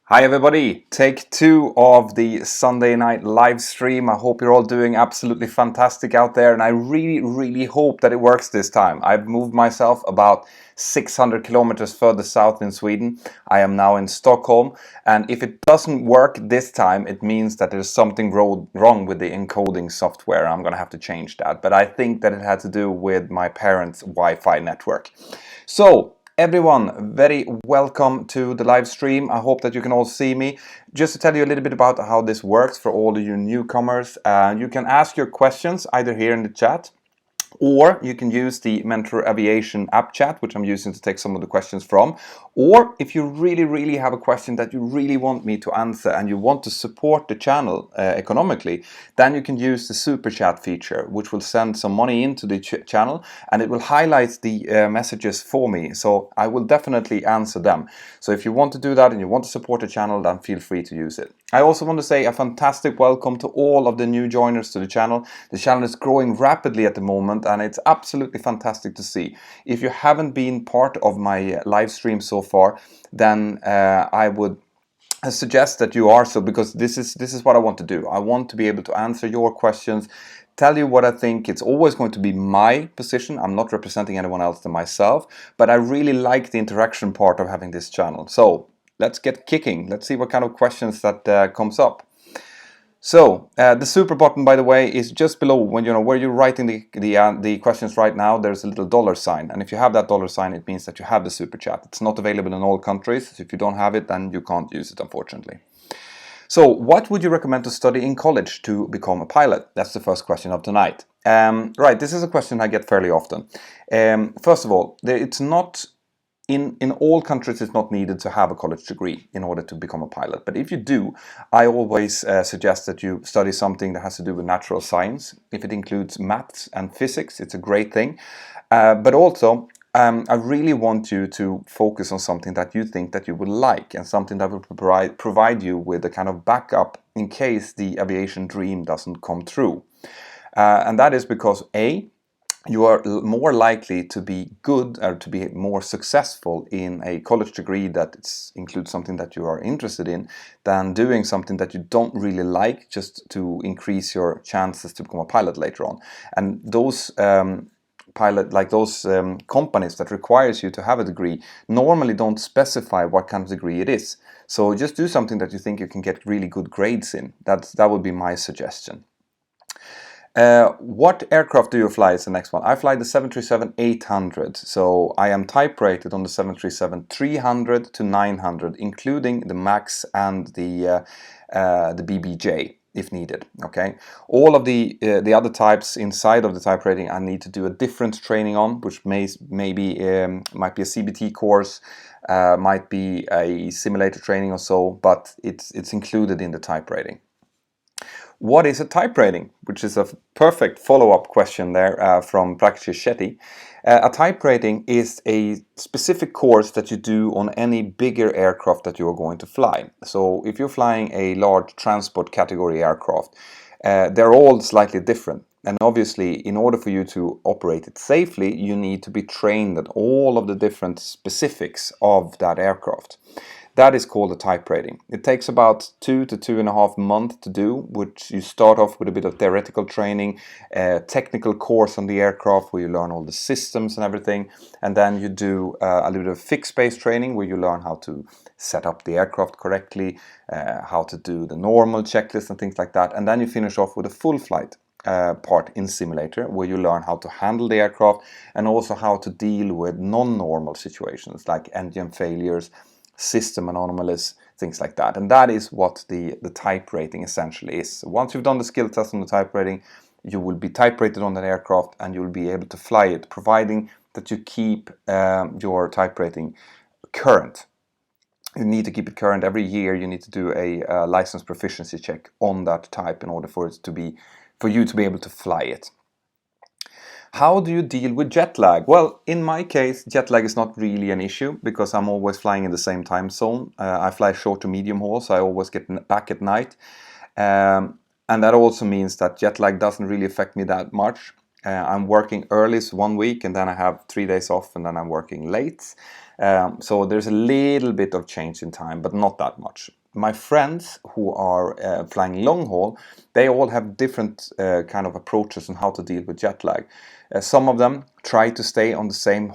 Hi everybody, take two of the Sunday night live stream. I hope you're all doing absolutely fantastic out there, and I really hope that it works this time. I've moved myself about 600 kilometers further south in Sweden. I am now in Stockholm, and if it doesn't work this time, it means that there's something wrong with the encoding software. I'm gonna have to change that, but I think that it had to do with my parents' Wi-Fi network. So, everyone, very welcome to the live stream. I hope that you can all see me. Just to tell you a little bit about how this works for all of you newcomers, you can ask your questions either here in the chat, or you can use the Mentour Aviation app chat, which I'm using to take some of the questions from. Or if you really have a question that you really want me to answer and you want to support the channel economically, then you can use the super chat feature, which will send some money into the channel, and it will highlight the messages for me. So I will definitely answer them. So if you want to do that and you want to support the channel, then feel free to use it. I also want to say a fantastic welcome to all of the new joiners to the channel. The channel is growing rapidly at the moment, and it's absolutely fantastic to see. If you haven't been part of my live stream so far, then I would suggest that you are so, because this is what I want to do. I want to be able to answer your questions, tell you what I think. It's always going to be my position. I'm not representing anyone else than myself, but I really like the interaction part of having this channel. So let's get kicking. Let's see what kind of questions that comes up. So the super button, by the way, is just below when where you're writing the questions right now. There's a little dollar sign, and if you have that dollar sign, it means that you have the super chat. It's not available in all countries, so if you don't have it, then you can't use it, unfortunately. So what would you recommend to study in college to become a pilot? That's the first question of tonight. Right, this is a question I get fairly often. First of all, it's not. In all countries, it's not needed to have a college degree in order to become a pilot. But if you do, I always suggest that you study something that has to do with natural science. If it includes maths and physics, it's a great thing. But also, I really want you to focus on something that you think that you would like, and something that will provide you with a kind of backup in case the aviation dream doesn't come true. And that is because you are more likely to be good or to be more successful in a college degree that includes something that you are interested in than doing something that you don't really like just to increase your chances to become a pilot later on. And those companies that requires you to have a degree normally don't specify what kind of degree it is. So just do something that you think you can get really good grades in. That would be my suggestion. What aircraft do you fly is the next one. I fly the 737-800, so I am type rated on the 737-300 to 900, including the MAX and the BBJ if needed. Okay, all of the other types inside of the type rating I need to do a different training on, which might be a CBT course, might be a simulator training or so, but it's included in the type rating. What is a type rating? Which is a perfect follow-up question there from Prakshi Shetty. A type rating is a specific course that you do on any bigger aircraft that you are going to fly. So if you're flying a large transport category aircraft, they're all slightly different. And obviously, in order for you to operate it safely, you need to be trained at all of the different specifics of that aircraft. That is called a type rating. It takes about 2 to 2.5 months to do, which you start off with a bit of theoretical training, a technical course on the aircraft where you learn all the systems and everything, and then you do a little bit of fixed-based training where you learn how to set up the aircraft correctly, how to do the normal checklist and things like that, and then you finish off with a full flight part in simulator where you learn how to handle the aircraft and also how to deal with non-normal situations like engine failures, system anomalies, things like that. And that is what the type rating essentially is. So once you've done the skill test on the type rating, you will be type rated on that aircraft and you will be able to fly it, providing that you keep your type rating current. You need to keep it current every year. You need to do a license proficiency check on that type in order for you to be able to fly it. How do you deal with jet lag? Well, in my case, jet lag is not really an issue because I'm always flying in the same time zone. I fly short to medium haul, so I always get back at night. And that also means that jet lag doesn't really affect me that much. I'm working early 1 week, and then I have 3 days off, and then I'm working late. So there's a little bit of change in time, but not that much. My friends who are flying long haul, they all have different kind of approaches on how to deal with jet lag. Some of them try to stay on the same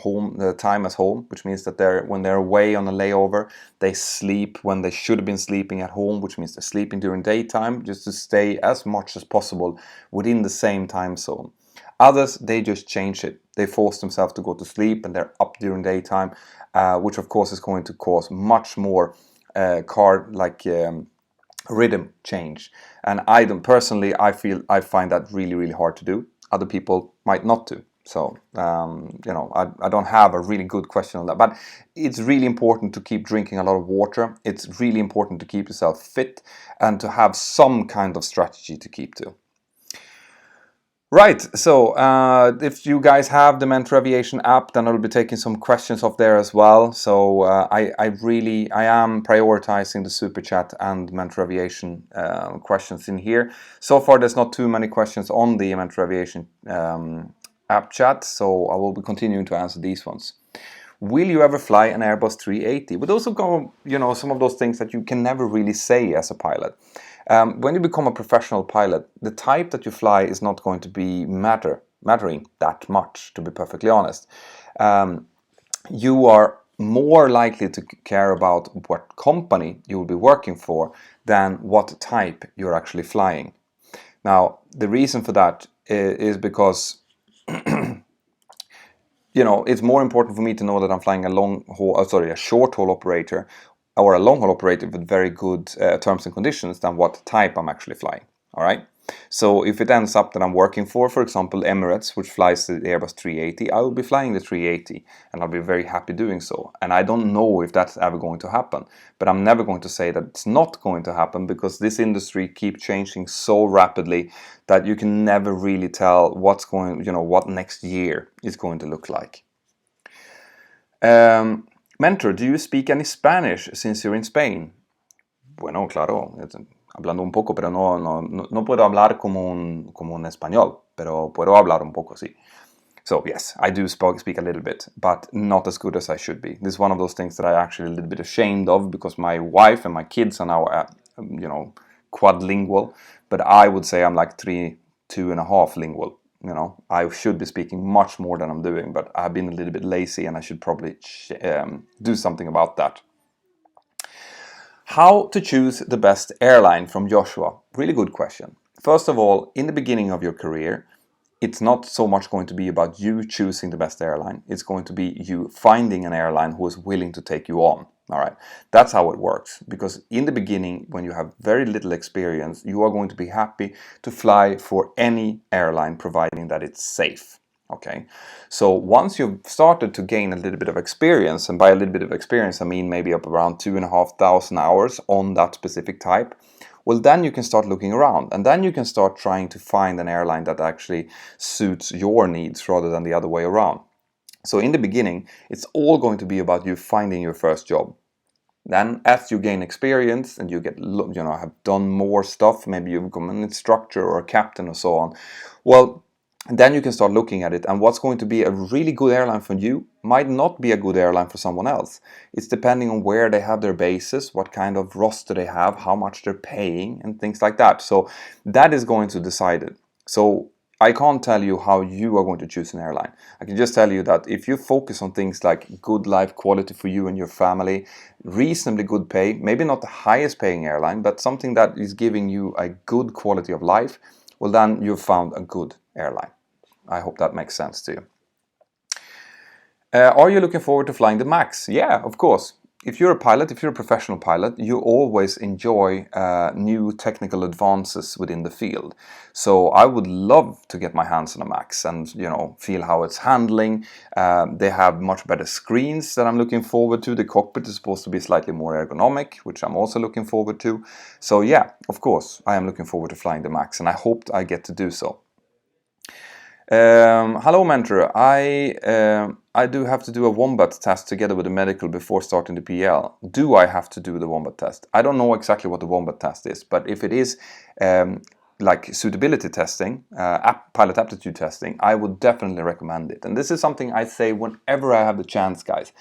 time as home, which means that when they're away on a layover, they sleep when they should have been sleeping at home, which means they're sleeping during daytime, just to stay as much as possible within the same time zone. Others, they just change it. They force themselves to go to sleep and they're up during daytime, which of course is going to cause much more rhythm change. And I find that really, really hard to do. Other people might not do. So, I don't have a really good question on that. But it's really important to keep drinking a lot of water. It's really important to keep yourself fit and to have some kind of strategy to keep to. Right, so if you guys have the Mentour Aviation app, then I'll be taking some questions off there as well. So I am prioritizing the Super Chat and Mentour Aviation questions in here. So far, there's not too many questions on the Mentour Aviation app chat, so I will be continuing to answer these ones. Will you ever fly an Airbus 380? But those are some of those things that you can never really say as a pilot. When you become a professional pilot, the type that you fly is not going to be mattering that much, to be perfectly honest. You are more likely to care about what company you will be working for than what type you're actually flying. Now, the reason for that is because it's more important for me to know that I'm flying a short haul operator or a long haul operator with very good terms and conditions than what type I'm actually flying. All right. So if it ends up that I'm working for example, Emirates, which flies the Airbus 380, I will be flying the 380 and I'll be very happy doing so. And I don't know if that's ever going to happen, but I'm never going to say that it's not going to happen because this industry keeps changing so rapidly that you can never really tell what next year is going to look like. Mentor, do you speak any Spanish since you're in Spain? Bueno, claro, hablando un poco, pero no puedo hablar como un español, pero puedo hablar un poco, sí. So yes, I do speak a little bit, but not as good as I should be. This is one of those things that I'm actually a little bit ashamed of because my wife and my kids are now, quadlingual, but I would say I'm like 2.5 lingual. I should be speaking much more than I'm doing, but I've been a little bit lazy and I should probably do something about that. How to choose the best airline from Joshua? Really good question. First of all, in the beginning of your career, it's not so much going to be about you choosing the best airline. It's going to be you finding an airline who is willing to take you on. All right, that's how it works. Because in the beginning, when you have very little experience, you are going to be happy to fly for any airline, providing that it's safe. Okay, so once you've started to gain a little bit of experience, and by a little bit of experience, I mean maybe up around 2,500 hours on that specific type, well, then you can start looking around, and then you can start trying to find an airline that actually suits your needs rather than the other way around. So in the beginning, it's all going to be about you finding your first job. Then as you gain experience and you have done more stuff, maybe you become an instructor or a captain or so on, well, then you can start looking at it, and what's going to be a really good airline for you might not be a good airline for someone else. It's depending on where they have their bases, what kind of roster they have, how much they're paying, and things like that. So that is going to decide it. So I can't tell you how you are going to choose an airline. I can just tell you that if you focus on things like good life quality for you and your family, reasonably good pay, maybe not the highest paying airline, but something that is giving you a good quality of life, well, then you've found a good airline. I hope that makes sense to you. Are you looking forward to flying the MAX? Yeah, of course. If you're a professional pilot, you always enjoy new technical advances within the field. So I would love to get my hands on a MAX and feel how it's handling. They have much better screens that I'm looking forward to. The cockpit is supposed to be slightly more ergonomic, which I'm also looking forward to. So yeah, of course, I am looking forward to flying the MAX, and I hope I get to do so. Hello, Mentor. I do have to do a wombat test together with the medical before starting the PL. Do I have to do the wombat test? I don't know exactly what the wombat test is, but if it is like suitability testing, pilot aptitude testing, I would definitely recommend it. And this is something I say whenever I have the chance, guys.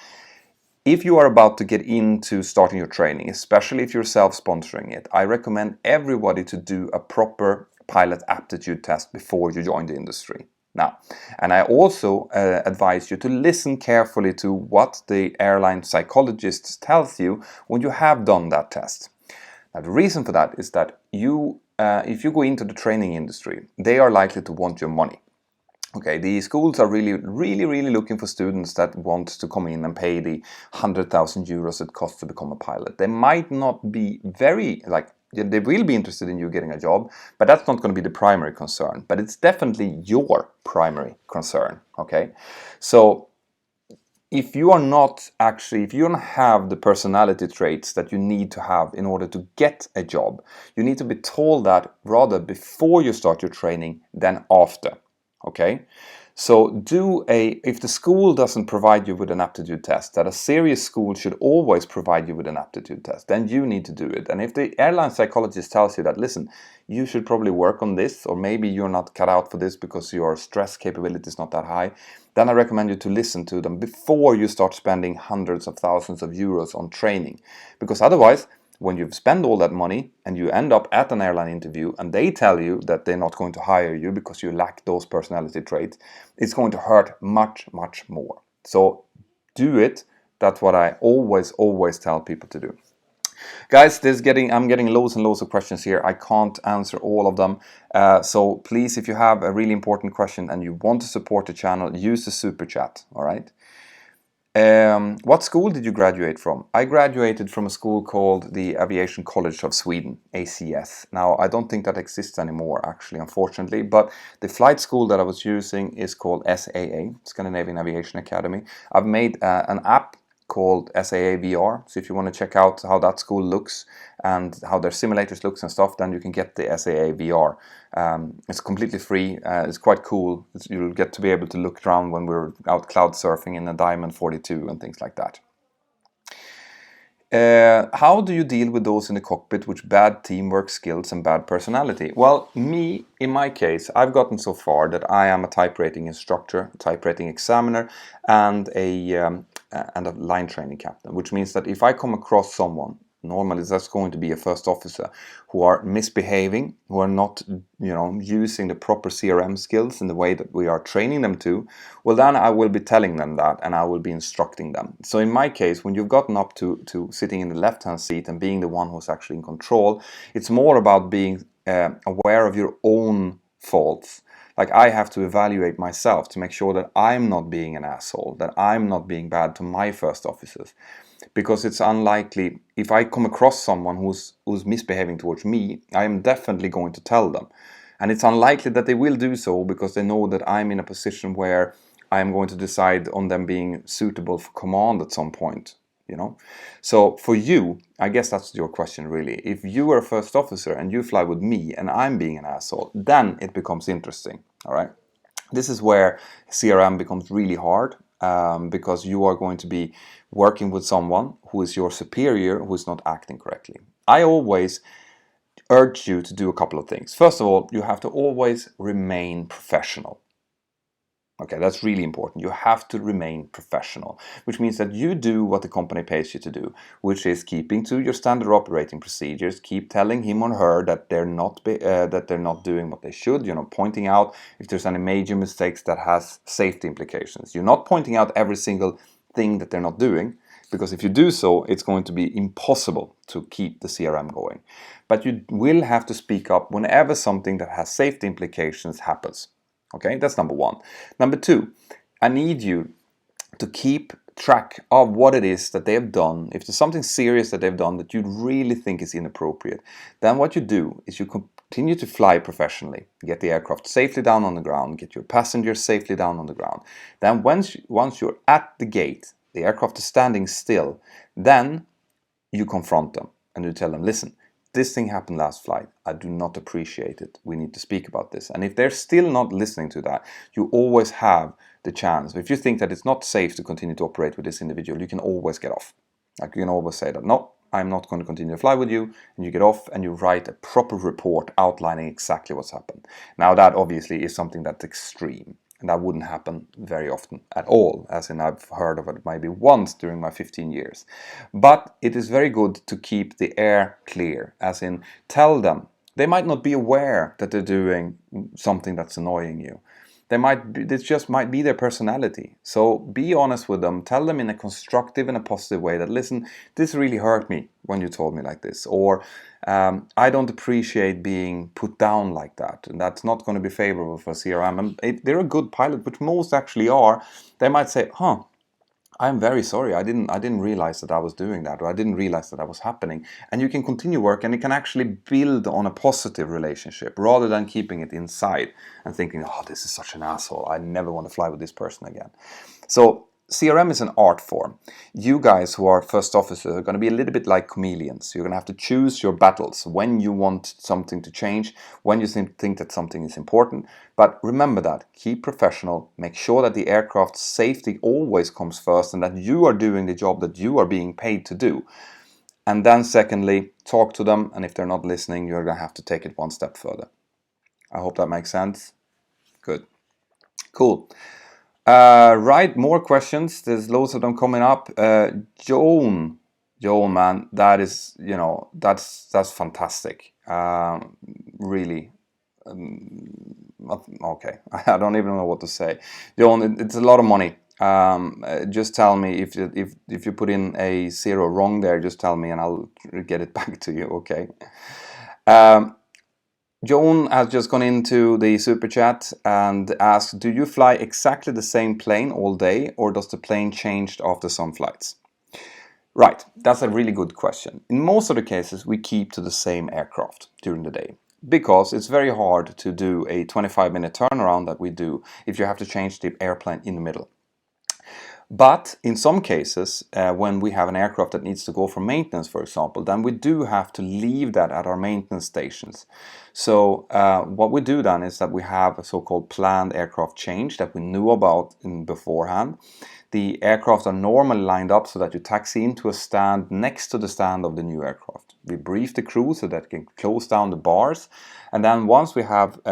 If you are about to get into starting your training, especially if you're self-sponsoring it, I recommend everybody to do a proper pilot aptitude test before you join the industry. Now, and I also advise you to listen carefully to what the airline psychologist tells you when you have done that test. Now, the reason for that is that if you go into the training industry, they are likely to want your money. Okay, the schools are really looking for students that want to come in and pay the 100,000 euros it costs to become a pilot. They might not be they will be interested in you getting a job, but that's not going to be the primary concern. But it's definitely your primary concern, okay? So if you don't have the personality traits that you need to have in order to get a job, you need to be told that rather before you start your training than after. Okay, so if the school doesn't provide you with an aptitude test, that a serious school should always provide you with an aptitude test, then you need to do it. And if the airline psychologist tells you that, listen, you should probably work on this, or maybe you're not cut out for this because your stress capability is not that high, then I recommend you to listen to them before you start spending hundreds of thousands of euros on training. Because otherwise, when you've spent all that money and you end up at an airline interview and they tell you that they're not going to hire you because you lack those personality traits, it's going to hurt much more. So do it. That's what I always tell people to do. Guys, I'm getting loads and loads of questions here. I can't answer all of them. So please, if you have a really important question and you want to support the channel, use the super chat, all right? What school did you graduate from? I graduated from a school called the Aviation College of Sweden, ACS. Now, I don't think that exists anymore, actually, unfortunately, but the flight school that I was using is called SAA, Scandinavian Aviation Academy. I've made an app called SAA VR, so if you want to check out how that school looks and how their simulators looks and stuff, then you can get the SAA VR. It's completely free. It's quite cool. You'll get to be able to look around when we're out cloud surfing in a Diamond 42 and things like that. How do you deal with those in the cockpit with bad teamwork skills and bad personality? Well, in my case, I've gotten so far that I am a type rating instructor, type rating examiner, and a line training captain, which means that if I come across someone, normally that's going to be a first officer, who are misbehaving, who are not, using the proper CRM skills in the way that we are training them to, well, then I will be telling them that and I will be instructing them. So in my case, when you've gotten up to sitting in the left-hand seat and being the one who's actually in control, it's more about being aware of your own faults. Like, I have to evaluate myself to make sure that I'm not being an asshole, that I'm not being bad to my first officers. Because it's unlikely, if I come across someone who's misbehaving towards me, I am definitely going to tell them. And it's unlikely that they will do so because they know that I'm in a position where I am going to decide on them being suitable for command at some point. So for you, I guess that's your question really. If you are a first officer and you fly with me and I'm being an asshole, then it becomes interesting, all right? This is where CRM becomes really hard because you are going to be working with someone who is your superior who is not acting correctly. I always urge you to do a couple of things. First of all, you have to always remain professional. Okay, that's really important. You have to remain professional, which means that you do what the company pays you to do, which is keeping to your standard operating procedures, keep telling him or her that they're not doing what they should, pointing out if there's any major mistakes that has safety implications. You're not pointing out every single thing that they're not doing, because if you do so, it's going to be impossible to keep the CRM going. But you will have to speak up whenever something that has safety implications happens. Okay, that's number one. Number two, I need you to keep track of what it is that they have done. If there's something serious that they've done that you really think is inappropriate, then what you do is you continue to fly professionally, get the aircraft safely down on the ground, get your passengers safely down on the ground. Then once you're at the gate, the aircraft is standing still, then you confront them and you tell them, listen, this thing happened last flight. I do not appreciate it. We need to speak about this. And if they're still not listening to that, you always have the chance. If you think that it's not safe to continue to operate with this individual, you can always get off. Like, you can always say that, no, I'm not going to continue to fly with you, and you get off and you write a proper report outlining exactly what's happened. Now that obviously is something that's extreme, and that wouldn't happen very often at all, as in I've heard of it maybe once during my 15 years. But it is very good to keep the air clear, as in tell them. They might not be aware that they're doing something that's annoying you. This just might be their personality. So be honest with them. Tell them in a constructive and a positive way that, listen, this really hurt me when you told me like this. Or I don't appreciate being put down like that. And that's not going to be favorable for CRM. And if they're a good pilot, which most actually are, they might say, I'm very sorry. I didn't realize that I was doing that, or I didn't realize that was happening. And you can continue work, and it can actually build on a positive relationship rather than keeping it inside and thinking, oh, this is such an asshole. I never want to fly with this person again. So CRM is an art form. You guys who are first officers are going to be a little bit like chameleons. You're going to have to choose your battles when you want something to change, when you think that something is important. But remember that. Keep professional. Make sure that the aircraft safety always comes first and that you are doing the job that you are being paid to do. And then secondly, talk to them. And if they're not listening, you're going to have to take it one step further. I hope that makes sense. Good. Cool. Right, more questions. There's loads of them coming up. Joan, man, that is, that's fantastic. Really. Okay, I don't even know what to say. Joan, it's a lot of money. Just tell me if you put in a zero wrong there. Just tell me, and I'll get it back to you. Okay. Joan has just gone into the super chat and asked, do you fly exactly the same plane all day, or does the plane change after some flights? Right, that's a really good question. In most of the cases, we keep to the same aircraft during the day, because it's very hard to do a 25-minute turnaround that we do if you have to change the airplane in the middle. But in some cases, when we have an aircraft that needs to go for maintenance, for example, then we do have to leave that at our maintenance stations. So what we do then is that we have a so-called planned aircraft change that we knew about beforehand. The aircraft are normally lined up so that you taxi into a stand next to the stand of the new aircraft. We brief the crew so that can close down the bars. And then once we have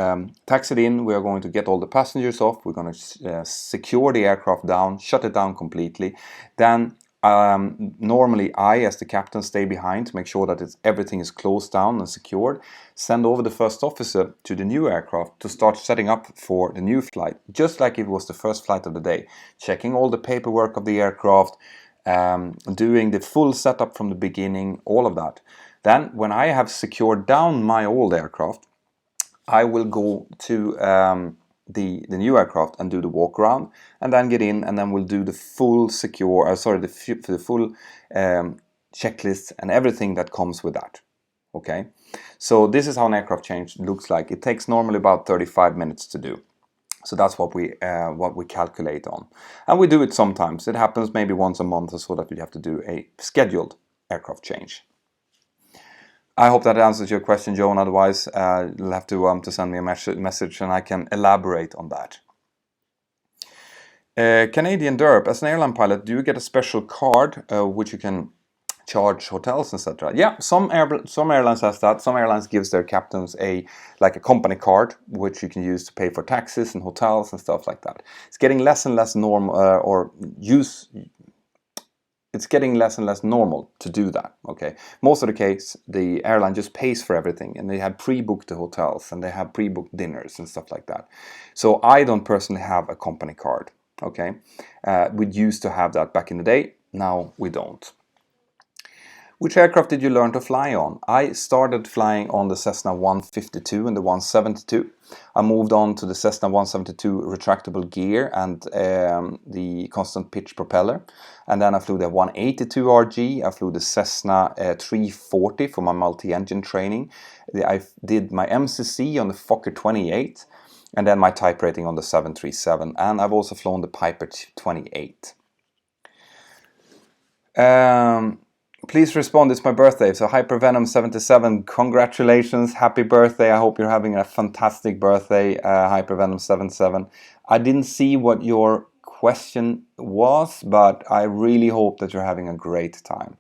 taxied in, we are going to get all the passengers off. We're going to secure the aircraft down, shut it down completely. Then normally I, as the captain, stay behind to make sure that everything is closed down and secured. Send over the first officer to the new aircraft to start setting up for the new flight, just like if it was the first flight of the day. Checking all the paperwork of the aircraft, doing the full setup from the beginning, all of that. Then when I have secured down my old aircraft, I will go to the new aircraft and do the walk around, and then get in, and then we'll do the full the full checklist and everything that comes with that. Okay, so this is how an aircraft change looks like. It takes normally about 35 minutes to do. So that's what we calculate on, and we do it sometimes. It happens maybe once a month or so that we have to do a scheduled aircraft change. I hope that answers your question, Joan. Otherwise, you'll have to send me a message and I can elaborate on that. Canadian Derp, as an airline pilot, do you get a special card which you can charge hotels, etc.? Yeah, some airlines has that. Some airlines gives their captains a company card which you can use to pay for taxis and hotels and stuff like that. It's getting less and less normal, it's getting less and less normal to do that. Okay, most of the case, the airline just pays for everything, and they have pre-booked the hotels and they have pre-booked dinners and stuff like that. So I don't personally have a company card. Okay, we used to have that back in the day. Now we don't. Which aircraft did you learn to fly on? I started flying on the Cessna 152 and the 172. I moved on to the Cessna 172 retractable gear and the constant pitch propeller. And then I flew the 182 RG. I flew the Cessna 340 for my multi-engine training. I did my MCC on the Fokker 28 and then my type rating on the 737. And I've also flown the Piper 28. Please respond, it's my birthday. So Hypervenom77, congratulations, happy birthday. I hope you're having a fantastic birthday, Hypervenom77. I didn't see what your question was, but I really hope that you're having a great time.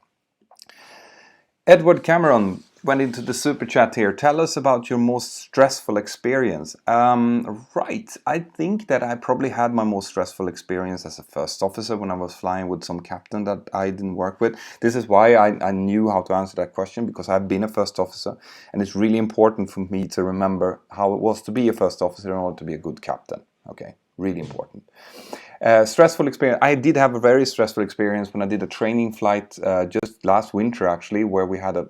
Edward Cameron went into the super chat here. Tell us about your most stressful experience. Right, I think that I probably had my most stressful experience as a first officer when I was flying with some captain that I didn't work with. This is why I knew how to answer that question, because I've been a first officer, and it's really important for me to remember how it was to be a first officer in order to be a good captain. Okay, really important. Stressful experience. I did have a very stressful experience when I did a training flight just last winter, actually, where we had a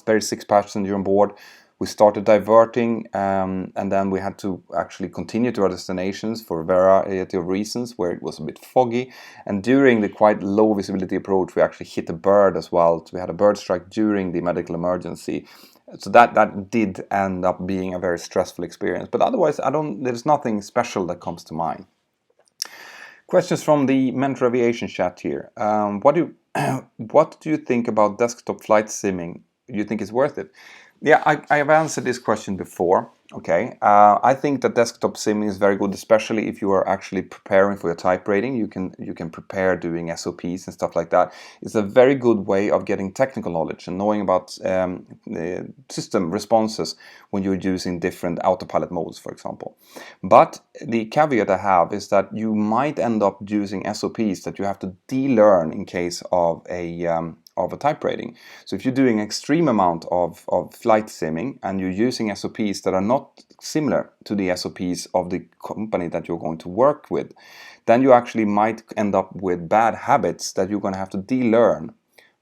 very sick passenger on board. We started diverting, and then we had to actually continue to our destinations for a variety of reasons, where it was a bit foggy. And during the quite low visibility approach, we actually hit a bird as well. So we had a bird strike during the medical emergency. So that did end up being a very stressful experience. But otherwise, there's nothing special that comes to mind. Questions from the Mentour Aviation chat here. What do you think about desktop flight simming? Do you think it's worth it? Yeah, I have answered this question before. Okay, I think that desktop simming is very good, especially if you are actually preparing for your type rating. You can prepare doing SOPs and stuff like that. It's a very good way of getting technical knowledge and knowing about system responses when you're using different autopilot modes, for example. But the caveat I have is that you might end up using SOPs that you have to de-learn in case of a type rating. So if you're doing extreme amount of flight simming and you're using SOPs that are not similar to the SOPs of the company that you're going to work with, then you actually might end up with bad habits that you're going to have to de-learn.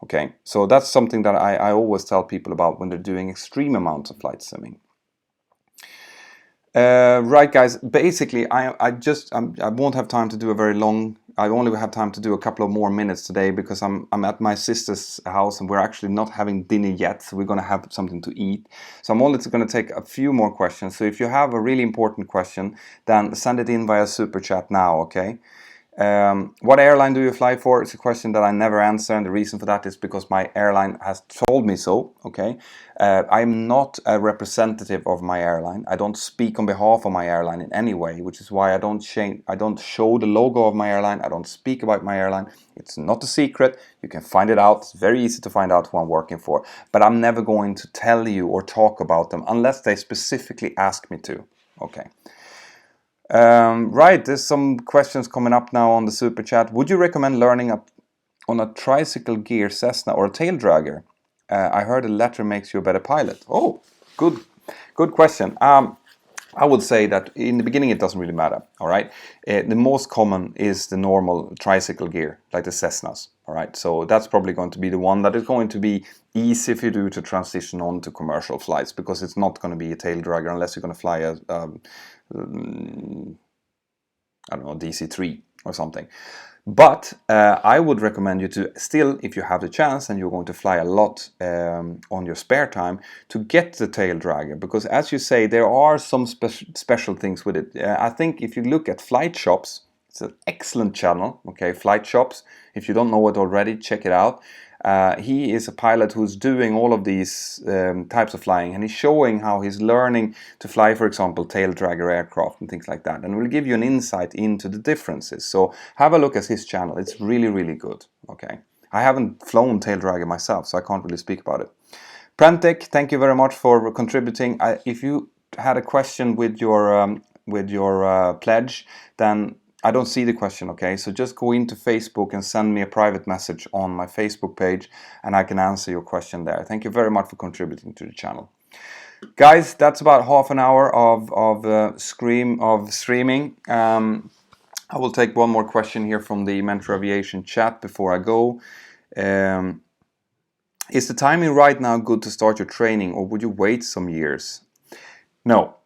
Okay, so that's something that I always tell people about when they're doing extreme amounts of flight simming. Right, guys, basically I won't have time to do a very long. I only have time to do a couple of more minutes today because I'm at my sister's house and we're actually not having dinner yet, so we're going to have something to eat. So I'm only going to take a few more questions. So if you have a really important question, then send it in via super chat now, okay? What airline do you fly for? It's a question that I never answer, and the reason for that is because my airline has told me so. Okay, I'm not a representative of my airline. I don't speak on behalf of my airline in any way, which is why I don't show the logo of my airline. I don't speak about my airline. It's not a secret. You can find it out. It's very easy to find out who I'm working for. But I'm never going to tell you or talk about them unless they specifically ask me to. Okay. Right, there's some questions coming up now on the super chat. Would you recommend learning on a tricycle gear Cessna or a tail dragger? I heard the latter makes you a better pilot. Oh, good question. I would say that in the beginning it doesn't really matter. All right, the most common is the normal tricycle gear, like the Cessnas. All right, so that's probably going to be the one that is going to be easy for you to transition on to commercial flights, because it's not going to be a tail dragger unless you're going to fly a I don't know, DC-3 or something. But I would recommend you to still, if you have the chance and you're going to fly a lot on your spare time, to get the tail dragger, because as you say, there are some special things with it. I think if you look at Flight Shops, it's an excellent channel, okay, Flight Shops. If you don't know it already, check it out. He is a pilot who's doing all of these types of flying, and he's showing how he's learning to fly, for example, tail dragger aircraft and things like that, and will give you an insight into the differences. So have a look at his channel. It's really, really good. Okay, I haven't flown tail dragger myself, so I can't really speak about it. Prantec, thank you very much for contributing. If you had a question with your pledge, then I don't see the question, okay? So just go into Facebook and send me a private message on my Facebook page and I can answer your question there. Thank you very much for contributing to the channel. Guys, that's about half an hour of streaming. I will take one more question here from the Mentour Aviation chat before I go. Is the timing right now good to start your training, or would you wait some years? No.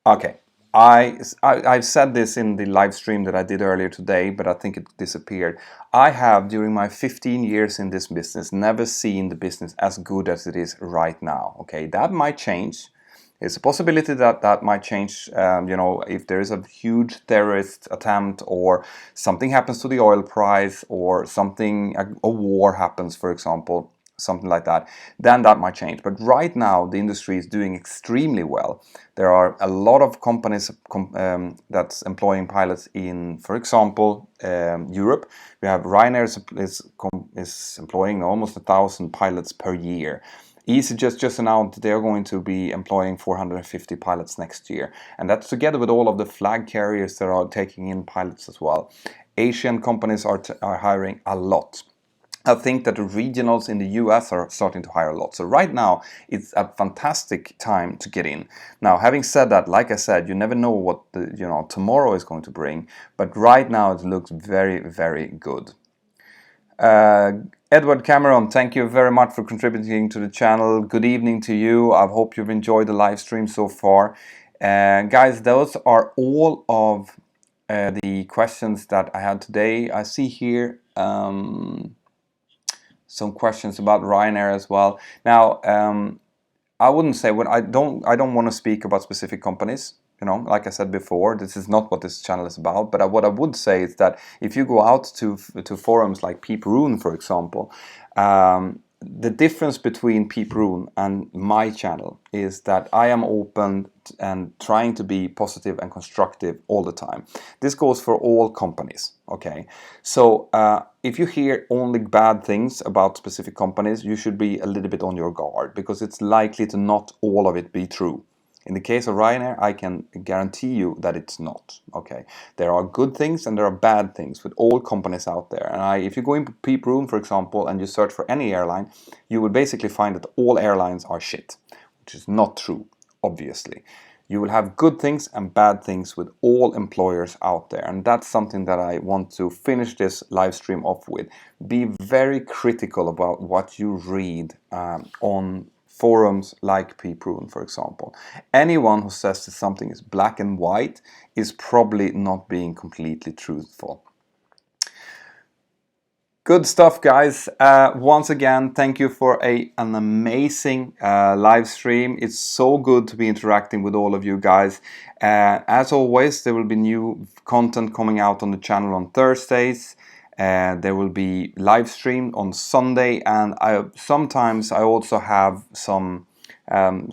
Okay. I've said this in the live stream that I did earlier today, but I think it disappeared. I have, during my 15 years in this business, never seen the business as good as it is right now. Okay, that might change. There's a possibility that that might change, if there is a huge terrorist attempt, or something happens to the oil price, or something, a war happens, for example. something like that, then that might change. But right now, the industry is doing extremely well. There are a lot of companies that's employing pilots in, for example, Europe. We have Ryanair is employing almost 1,000 pilots per year. EasyJet just announced they're going to be employing 450 pilots next year. And that's together with all of the flag carriers that are taking in pilots as well. Asian companies are hiring a lot. I think that the regionals in the US are starting to hire a lot. So right now, it's a fantastic time to get in. Now, having said that, like I said, you never know what tomorrow is going to bring. But right now, it looks very, very good. Edward Cameron, thank you very much for contributing to the channel. Good evening to you. I hope you've enjoyed the live stream so far. Guys, those are all of the questions that I had today. I see here some questions about Ryanair as well. Now, I wouldn't say I don't want to speak about specific companies. Like I said before, this is not what this channel is about. But what I would say is that if you go out to forums like Peeperoon, for example, the difference between Peeperoon and my channel is that I am open and trying to be positive and constructive all the time. This goes for all companies, okay? So if you hear only bad things about specific companies, you should be a little bit on your guard, because it's likely to not all of it be true. In the case of Ryanair, I can guarantee you that it's not, okay? There are good things and there are bad things with all companies out there. And if you go into Peeperoon, for example, and you search for any airline, you will basically find that all airlines are shit, which is not true, obviously. You will have good things and bad things with all employers out there. And that's something that I want to finish this live stream off with. Be very critical about what you read on forums like Peeperoon, for example. Anyone who says that something is black and white is probably not being completely truthful. Good stuff, guys. Once again, thank you for an amazing live stream. It's so good to be interacting with all of you guys. As always, there will be new content coming out on the channel on Thursdays. There will be live stream on Sunday, and sometimes I also have some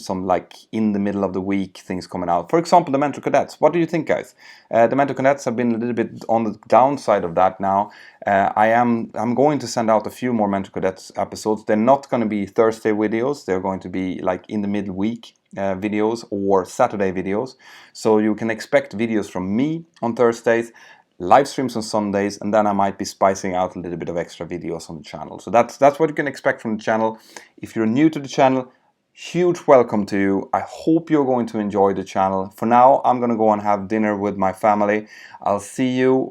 like in the middle of the week things coming out. For example, the Mentor Cadets. What do you think, guys? The Mentor Cadets have been a little bit on the downside of that now. I'm going to send out a few more Mentor Cadets episodes. They're not going to be Thursday videos. They're going to be like in the midweek videos or Saturday videos. So you can expect videos from me on Thursdays, live streams on Sundays, and then I might be spicing out a little bit of extra videos on the channel. So that's what you can expect from the channel. If you're new to the channel, huge welcome to you. I hope you're going to enjoy the channel. For now, I'm going to go and have dinner with my family. I'll see you,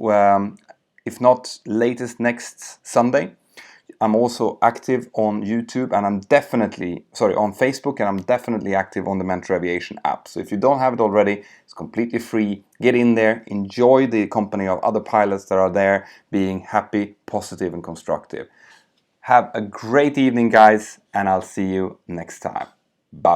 if not latest next Sunday. I'm also active on YouTube, and I'm definitely, on Facebook, and I'm definitely active on the Mentour Aviation app. So if you don't have it already, it's completely free. Get in there, enjoy the company of other pilots that are there, being happy, positive, and constructive. Have a great evening, guys, and I'll see you next time. Bye-bye.